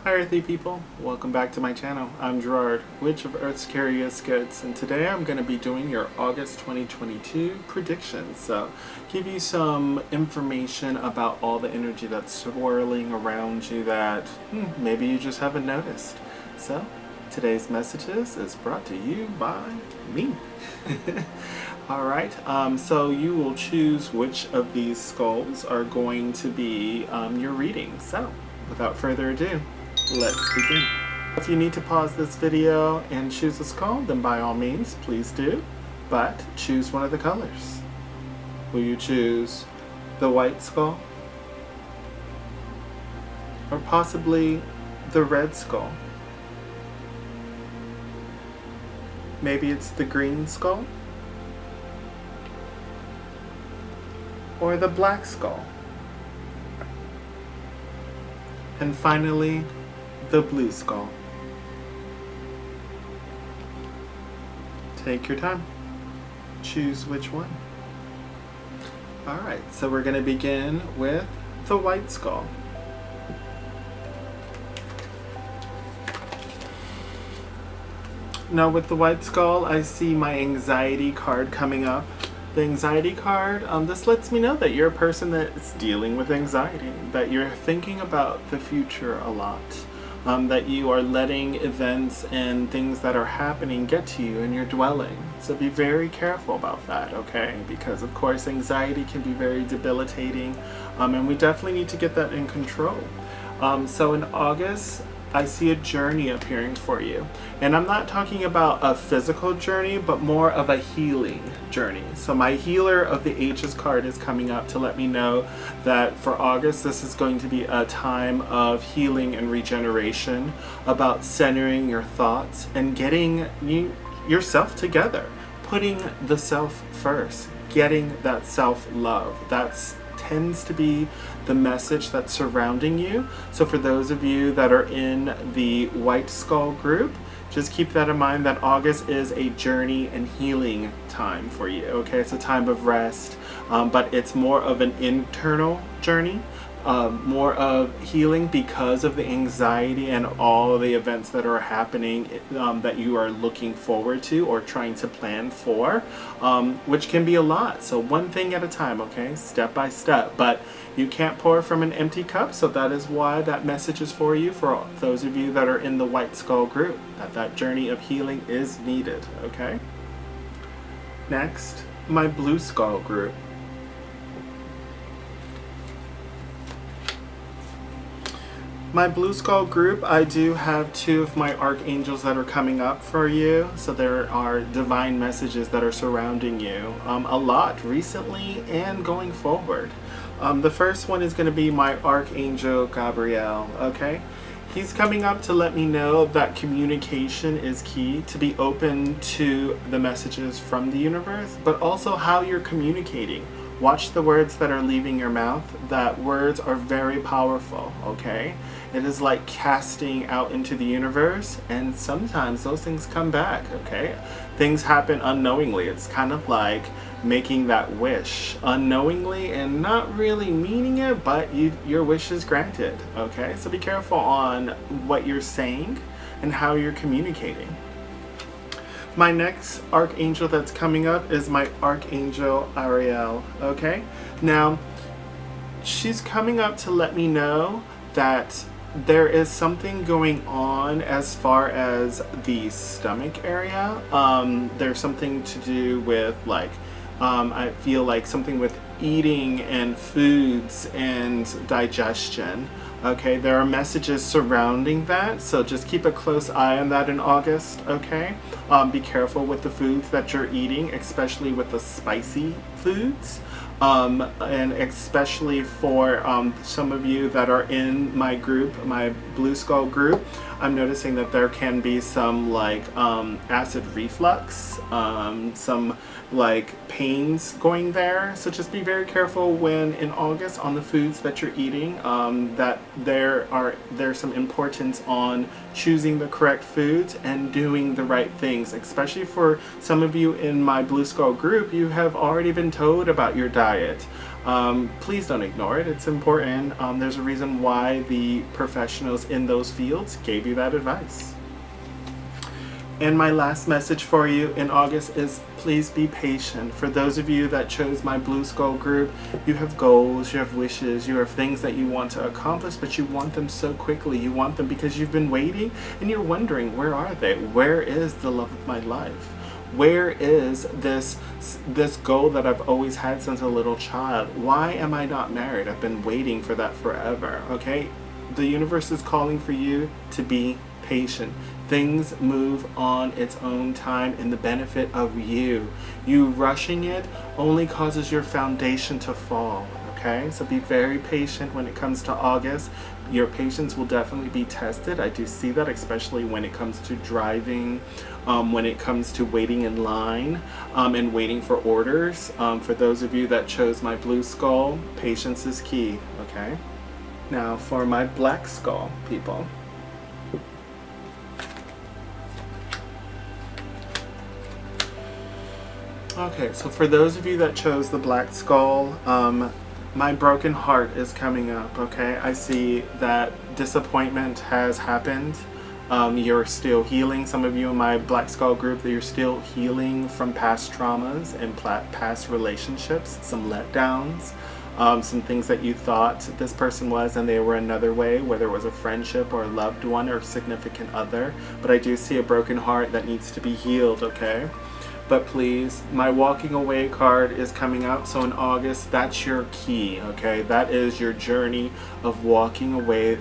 Hi Earthy people, welcome back to my channel. I'm Gerard, Witch of Earth's Curious Goods, and today I'm going to be doing your August 2022 predictions. So, give you some information about all the energy that's swirling around you that maybe you just haven't noticed. So, today's messages is brought to you by me. Alright, so you will choose which of these skulls are going to be your reading. So, without further ado, let's begin. If you need to pause this video and choose a skull, then by all means, please do. But choose one of the colors. Will you choose the white skull? Or possibly the red skull? Maybe it's the green skull? Or the black skull? And finally, the blue skull. Take your time. Choose which one. Alright, so we're going to begin with the white skull. Now with the white skull, I see my anxiety card coming up. The anxiety card, this lets me know that you're a person that's dealing with anxiety, that you're thinking about the future a lot, that you are letting events and things that are happening get to you and you're dwelling. So be very careful about that, okay? Because of course anxiety can be very debilitating, and we definitely need to get that in control. So in August, I see a journey appearing for you. And I'm not talking about a physical journey, but more of a healing journey. So my Healer of the Ages card is coming up to let me know that for August, this is going to be a time of healing and regeneration, about centering your thoughts and getting yourself together, putting the self first, getting that self-love. That's tends to be the message that's surrounding you. So for those of you that are in the White Skull group, just keep that in mind, that August is a journey and healing time for you. Okay, it's a time of rest, but it's more of an internal journey, more of healing because of the anxiety and all the events that are happening that you are looking forward to or trying to plan for, which can be a lot. So one thing at a time, okay, step by step, but you can't pour from an empty cup. So that is why that message is for you, for those of you that are in the White Skull group, that journey of healing is needed. Okay, next, my Blue Skull group. My Blue Skull group, I do have two of my archangels that are coming up for you. So there are divine messages that are surrounding you a lot recently and going forward. The first one is going to be my Archangel Gabriel, okay? He's coming up to let me know that communication is key, to be open to the messages from the universe, but also how you're communicating. Watch the words that are leaving your mouth. That words are very powerful, okay? It is like casting out into the universe, and sometimes those things come back, okay? Things happen unknowingly. It's kind of like making that wish unknowingly and not really meaning it, but your wish is granted, okay? So be careful on what you're saying and how you're communicating. My next archangel that's coming up is my Archangel Ariel, okay? Now, she's coming up to let me know that there is something going on as far as the stomach area. There's something to do with like, I feel like something with eating and foods and digestion. Okay, there are messages surrounding that, so just keep a close eye on that in August, okay? Be careful with the foods that you're eating, especially with the spicy foods. And especially for some of you that are in my group, my Blue Skull group, I'm noticing that there can be some like acid reflux, some like pains going there. So just be very careful when in August on the foods that you're eating, that there's some importance on choosing the correct foods and doing the right things. Especially for some of you in my Blue Skull group, you have already been told about your diet try it. Please don't ignore it. It's important. There's a reason why the professionals in those fields gave you that advice. And my last message for you in August is please be patient. For those of you that chose my Blue Skull group, you have goals, you have wishes, you have things that you want to accomplish, but you want them so quickly. You want them because you've been waiting and you're wondering, where are they? Where is the love of my life? Where is this goal that I've always had since a little child? Why am I not married? I've been waiting for that forever, okay? The universe is calling for you to be patient. Things move on its own time in the benefit of you. You rushing it only causes your foundation to fall, okay? So be very patient when it comes to August. Your patience will definitely be tested. I do see that, especially when it comes to driving, when it comes to waiting in line, and waiting for orders. For those of you that chose my Blue Skull, patience is key, okay? Now for my Black Skull people. Okay, so for those of you that chose the Black Skull, my broken heart is coming up, okay? I see that disappointment has happened. You're still healing. Some of you in my Black Skull group, that you're still healing from past traumas and past relationships, some letdowns, some things that you thought this person was and they were another way, whether it was a friendship or a loved one or significant other. But I do see a broken heart that needs to be healed, okay? But please, my walking away card is coming out. So in August, that's your key, okay? That is your journey of walking away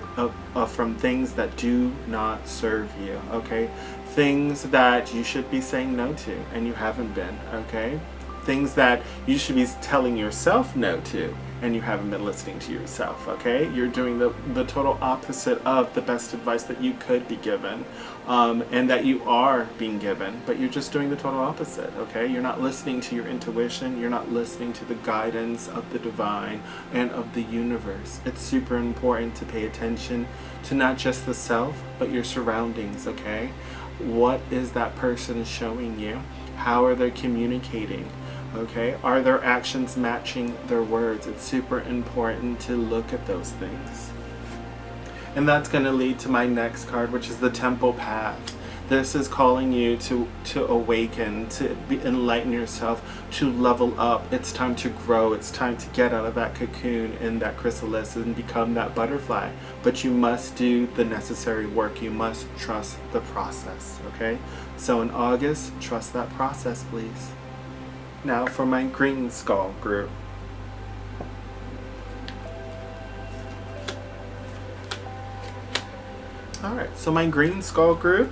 from things that do not serve you, okay? Things that you should be saying no to and you haven't been, okay? Things that you should be telling yourself no to and you haven't been listening to yourself, okay? You're doing the total opposite of the best advice that you could be given, and that you are being given, but you're just doing the total opposite, okay? You're not listening to your intuition, you're not listening to the guidance of the divine and of the universe. It's super important to pay attention to not just the self, but your surroundings, okay? What is that person showing you? How are they communicating? Okay, are their actions matching their words? It's super important to look at those things. And that's going to lead to my next card, which is the Temple Path. This is calling you to awaken, to enlighten yourself, to level up. It's time to grow. It's time to get out of that cocoon and that chrysalis and become that butterfly. But you must do the necessary work. You must trust the process, okay? So in August, trust that process, please. Now for my Green Skull group. Alright, so my Green Skull group,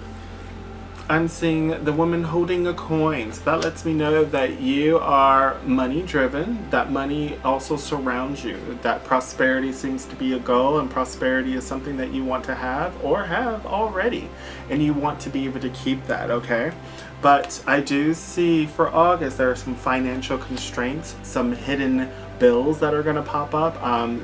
I'm seeing the woman holding a coin. So that lets me know that you are money driven, that money also surrounds you, that prosperity seems to be a goal, and prosperity is something that you want to have or have already, and you want to be able to keep that, okay? But I do see for August there are some financial constraints, some hidden bills that are going to pop up,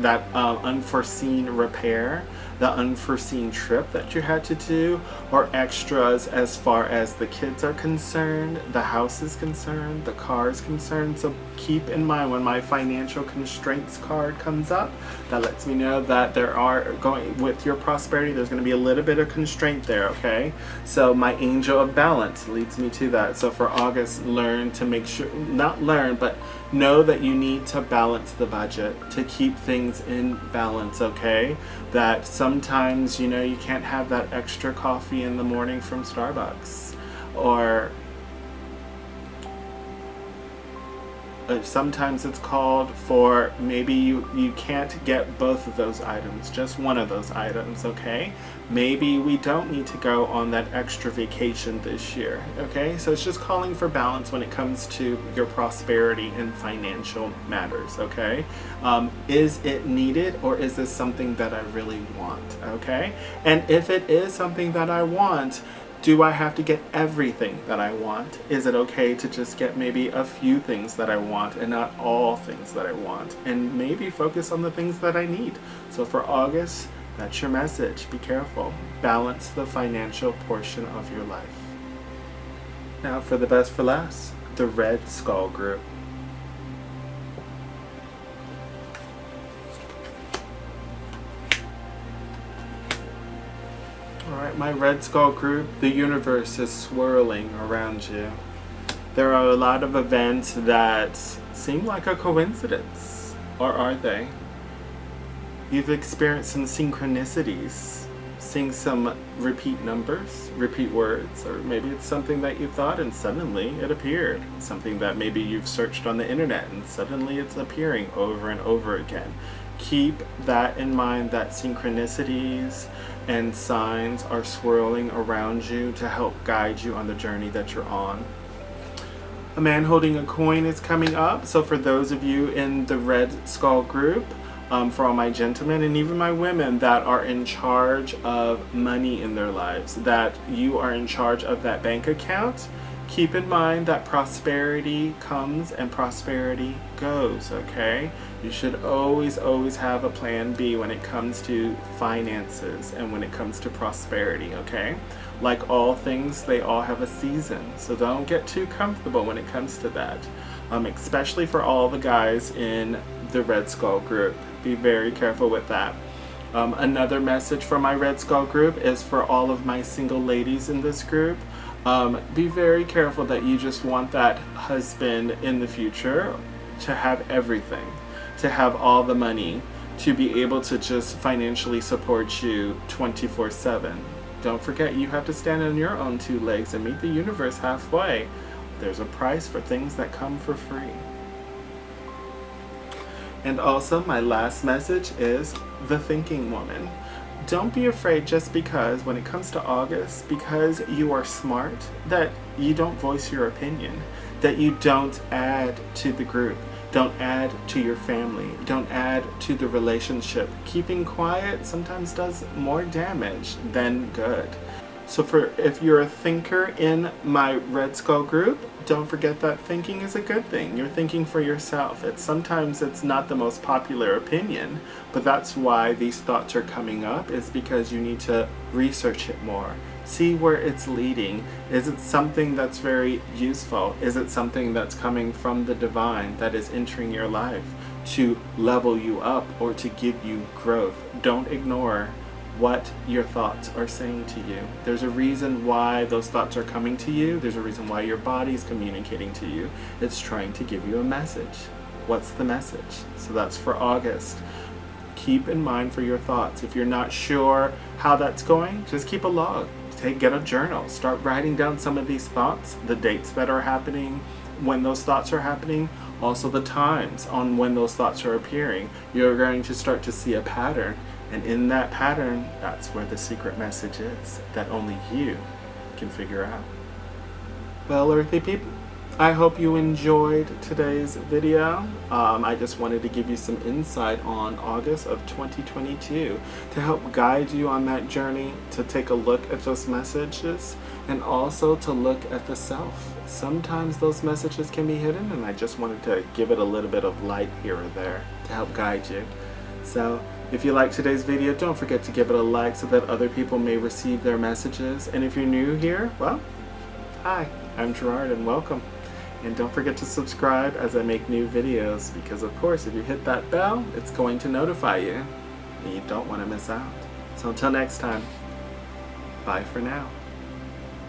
that unforeseen repair, the unforeseen trip that you had to do, or extras as far as the kids are concerned, the house is concerned, the car is concerned. So keep in mind when my financial constraints card comes up, that lets me know that there are going with your prosperity, there's going to be a little bit of constraint there, okay? So my angel of balance leads me to that. So for August, learn to make sure, not learn, but know that you need to balance the budget to keep things in balance, okay? That sometimes, you know, you can't have that extra coffee in the morning from Starbucks, or sometimes it's called for maybe you can't get both of those items, just one of those items, okay? Maybe we don't need to go on that extra vacation this year, okay? So it's just calling for balance when it comes to your prosperity and financial matters, okay? Is it needed, or is this something that I really want, okay? And if it is something that I want, do I have to get everything that I want? Is it okay to just get maybe a few things that I want and not all things that I want? And maybe focus on the things that I need. So for August, that's your message. Be careful. Balance the financial portion of your life. Now for the best for last, the Red Skull group. Alright, my Red Skull group, the universe is swirling around you. There are a lot of events that seem like a coincidence. Or are they? You've experienced some synchronicities, seeing some repeat numbers, repeat words, or maybe it's something that you thought and suddenly it appeared. Something that maybe you've searched on the internet and suddenly it's appearing over and over again. Keep that in mind, that synchronicities and signs are swirling around you to help guide you on the journey that you're on. A man holding a coin is coming up, so for those of you in the Red Skull group, for all my gentlemen and even my women that are in charge of money in their lives, that you are in charge of that bank account, keep in mind that prosperity comes and prosperity goes, okay? You should always have a plan B when it comes to finances and when it comes to prosperity, okay? Like all things, they all have a season, so don't get too comfortable when it comes to that. Especially for all the guys in the Red Skull group. Be very careful with that. Another message for my Red Skull group is for all of my single ladies in this group. Be very careful that you just want that husband in the future to have everything, to have all the money, to be able to just financially support you 24/7. Don't forget, you have to stand on your own two legs and meet the universe halfway. There's a price for things that come for free. And also, my last message is the thinking woman. Don't be afraid just because when it comes to August, because you are smart, that you don't voice your opinion, that you don't add to the group, don't add to your family, don't add to the relationship. Keeping quiet sometimes does more damage than good. So if you're a thinker in my Red Skull group, don't forget that thinking is a good thing. You're thinking for yourself. Sometimes it's not the most popular opinion, but that's why these thoughts are coming up, is because you need to research it more. See where it's leading. Is it something that's very useful? Is it something that's coming from the divine that is entering your life to level you up or to give you growth? Don't ignore what your thoughts are saying to you. There's a reason why those thoughts are coming to you. There's a reason why your body's communicating to you. It's trying to give you a message. What's the message? So that's for August. Keep in mind for your thoughts. If you're not sure how that's going, just keep a log. Get a journal. Start writing down some of these thoughts, the dates that are happening, when those thoughts are happening, also the times on when those thoughts are appearing. You're going to start to see a pattern. And in that pattern, that's where the secret message is, that only you can figure out. Well, earthy people, I hope you enjoyed today's video. I just wanted to give you some insight on August of 2022 to help guide you on that journey, to take a look at those messages, and also to look at the self. Sometimes those messages can be hidden, and I just wanted to give it a little bit of light here or there to help guide you. So, if you liked today's video, don't forget to give it a like so that other people may receive their messages. And if you're new here, well, hi, I'm Gerard and welcome. And don't forget to subscribe as I make new videos, because of course if you hit that bell, it's going to notify you and you don't want to miss out. So until next time, bye for now.